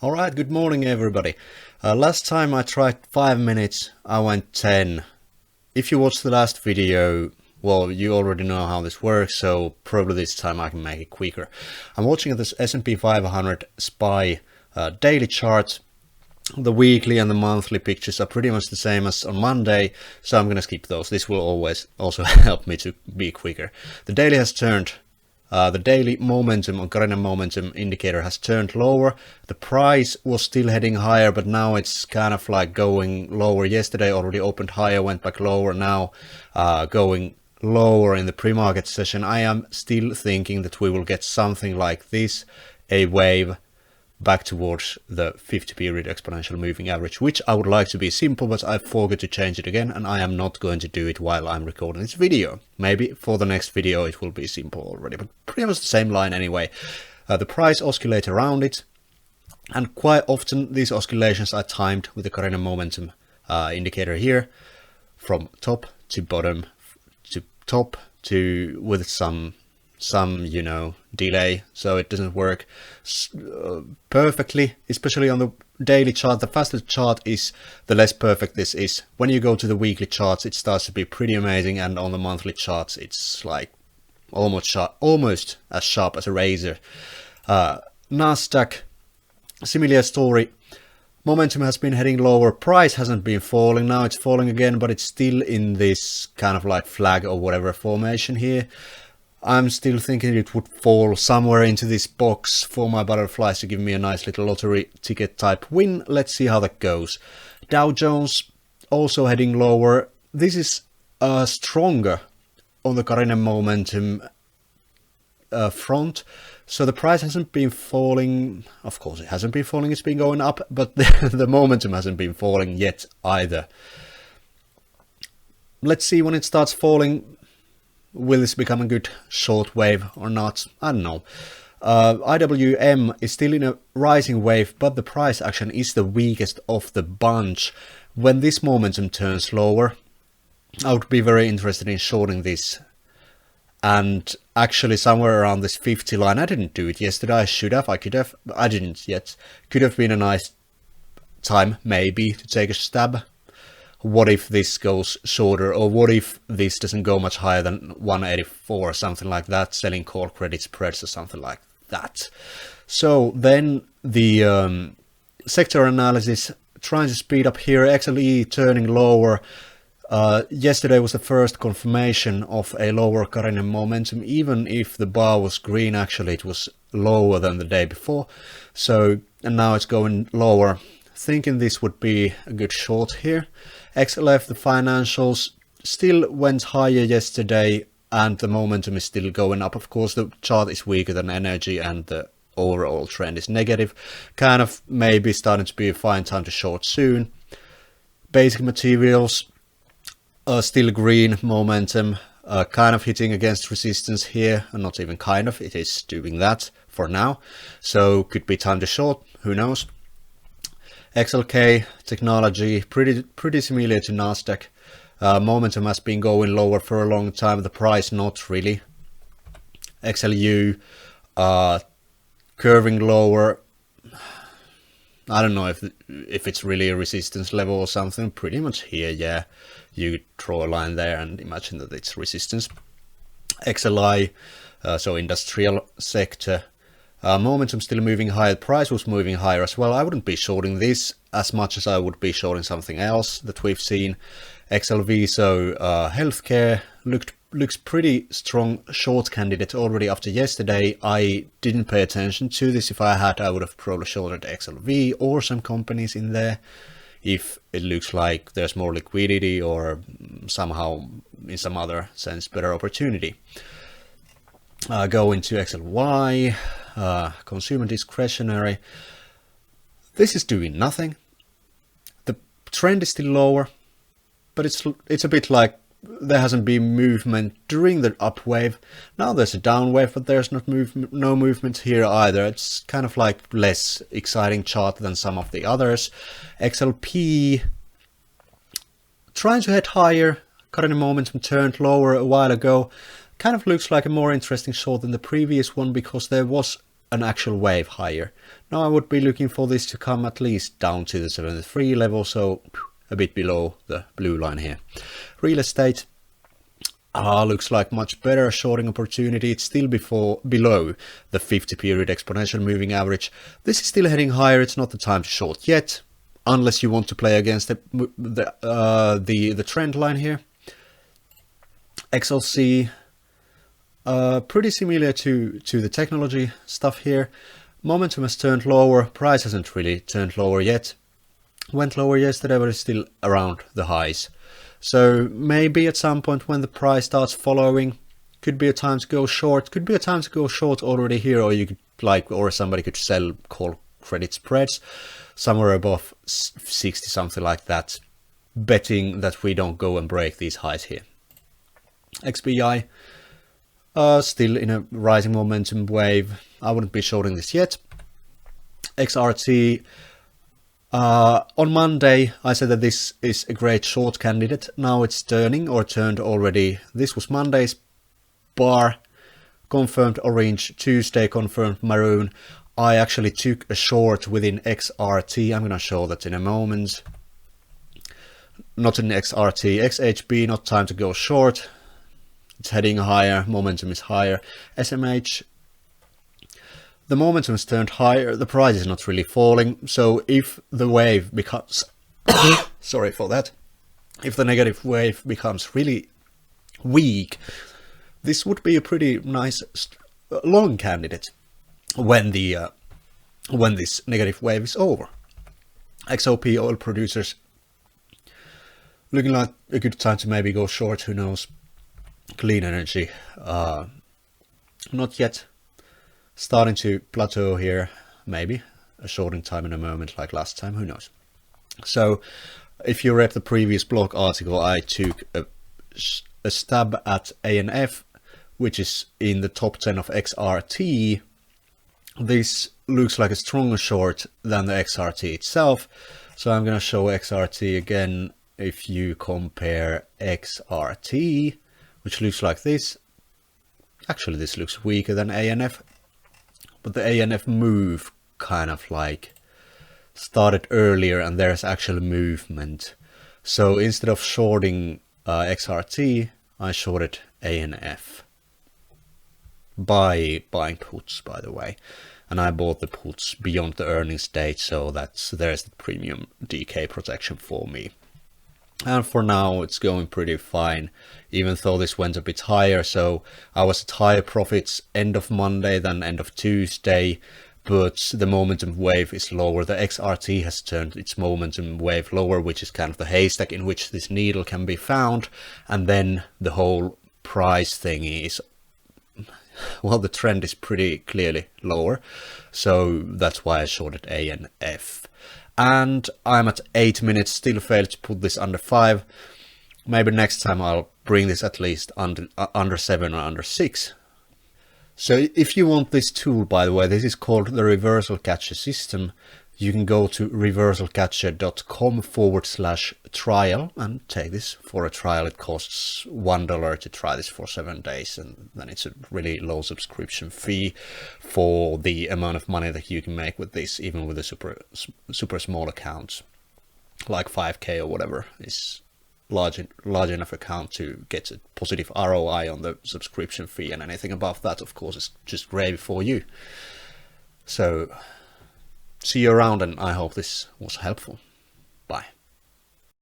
Alright, good morning everybody. Last time I tried 5 minutes, I went 10. If you watched the last video, well, you already know how this works, so probably this time I can make it quicker. I'm watching this S&P 500 SPY daily chart. The weekly and the monthly pictures are pretty much the same as on Monday, so I'm gonna skip those. This will always also help me to be quicker. The daily has turned. The daily momentum or current momentum indicator has turned lower. The price was still heading higher, but now it's kind of like going lower. Yesterday already opened higher, went back lower. Now going lower in the pre-market session. I am still thinking that we will get something like this, a wave back towards the 50 period exponential moving average, which I would like to be simple, but I forgot to change it again, and I am not going to do it while I'm recording this video. Maybe for the next video it will be simple already, but pretty much the same line anyway. The price oscillates around it, and quite often these oscillations are timed with the current momentum indicator here, from top to bottom to top to with some delay, so it doesn't work perfectly, especially on the daily chart. The faster the chart is, the less perfect this is. When you go to the weekly charts, it starts to be pretty amazing, and on the monthly charts, it's like almost as sharp as a razor. Nasdaq, similar story. Momentum has been heading lower, price hasn't been falling, now it's falling again, but it's still in this kind of like flag or whatever formation here. I'm still thinking it would fall somewhere into this box for my butterflies to give me a nice little lottery ticket type win. Let's see how that goes. Dow Jones also heading lower. This is stronger on the current momentum front. So the price hasn't been falling. Of course it hasn't been falling, it's been going up, but the momentum hasn't been falling yet either. Let's see when it starts falling. Will this become a good short wave or not? I don't know. IWM is still in a rising wave, but the price action is the weakest of the bunch. When this momentum turns lower, I would be very interested in shorting this. And actually somewhere around this 50 line, I didn't do it yesterday, I should have, I could have, but I didn't yet. Could have been a nice time maybe to take a stab. What if this goes shorter, or what if this doesn't go much higher than 184 or something like that, selling call credit spreads or something like that. So then the sector analysis, trying to speed up here, XLE turning lower. Yesterday was the first confirmation of a lower current momentum. Even if the bar was green, actually it was lower than the day before. So, and now it's going lower. Thinking this would be a good short here. XLF, the financials, still went higher yesterday, and the momentum is still going up. Of course, the chart is weaker than energy, and the overall trend is negative. Kind of maybe starting to be a fine time to short soon. Basic materials are still green momentum, kind of hitting against resistance here, and not even kind of, it is doing that for now. So could be time to short, who knows. XLK technology, pretty similar to Nasdaq. Momentum has been going lower for a long time, the price not really. XLU curving lower. I don't know if it's really a resistance level or something. Pretty much here, yeah. You draw a line there and imagine that it's resistance. XLI, so industrial sector. Momentum still moving higher, price was moving higher as well. I wouldn't be shorting this as much as I would be shorting something else that we've seen. XLV, so healthcare looks pretty strong short candidate already after yesterday. I didn't pay attention to this. If I had, I would have probably shorted XLV or some companies in there if it looks like there's more liquidity or somehow in some other sense better opportunity. Go into XLY, consumer discretionary. This is doing nothing. The trend is still lower, but it's a bit like there hasn't been movement during the up wave. Now there's a down wave, but there's no movement here either. It's kind of like less exciting chart than some of the others. XLP trying to head higher. Current momentum turned lower a while ago. Kind of looks like a more interesting short than the previous one because there was an actual wave higher. Now I would be looking for this to come at least down to the 73 level, so a bit below the blue line here. Real estate looks like much better shorting opportunity. It's still below the 50 period exponential moving average. This is still heading higher. It's not the time to short yet, unless you want to play against the trend line here. XLC, pretty similar to the technology stuff here. Momentum has turned lower. Price hasn't really turned lower yet. Went lower yesterday, but it's still around the highs. So maybe at some point when the price starts following, could be a time to go short. Could be a time to go short already here, or you could or somebody could sell call credit spreads somewhere above 60, something like that, betting that we don't go and break these highs here. XBI, still in a rising momentum wave. I wouldn't be shorting this yet. XRT, on Monday I said that this is a great short candidate. Now it's turning, or turned already. This was Monday's bar, confirmed orange. Tuesday confirmed maroon. I actually took a short within XRT. I'm gonna show that in a moment. Not in XRT. XHB, not time to go short. It's heading higher, momentum is higher. SMH, the momentum has turned higher, the price is not really falling, so if the wave becomes, sorry for that, if the negative wave becomes really weak, this would be a pretty nice long candidate when this negative wave is over. XOP, oil producers, looking like a good time to maybe go short, who knows. Clean energy, not yet. Starting to plateau here, maybe a shorting time in a moment like last time, who knows. So if you read the previous blog article, I took a stab at ANF, which is in the top 10 of XRT. This looks like a stronger short than the XRT itself, so I'm going to show XRT again. If you compare XRT, which looks like this, actually this looks weaker than ANF, but the ANF move kind of like started earlier and there's actual movement. So instead of shorting XRT, I shorted ANF by buying puts, by the way, and I bought the puts beyond the earnings date, so there's the premium DK protection for me. And for now it's going pretty fine, even though this went a bit higher. So I was at higher profits end of Monday than end of Tuesday, but the momentum wave is lower. The XRT has turned its momentum wave lower, which is kind of the haystack in which this needle can be found. And then the whole price thingy is, well, the trend is pretty clearly lower. So that's why I shorted ANF. And I'm at 8 minutes, still failed to put this under 5. Maybe next time I'll bring this at least under 7 or under 6. So if you want this tool, by the way, this is called the Reversal Catcher System. You can go to reversalcatcher.com/trial and take this for a trial. It costs $1 to try this for 7 days, and then it's a really low subscription fee for the amount of money that you can make with this, even with a super small account, like 5K or whatever, is large enough account to get a positive ROI on the subscription fee, and anything above that, of course, is just gravy for you. So see you around, and I hope this was helpful.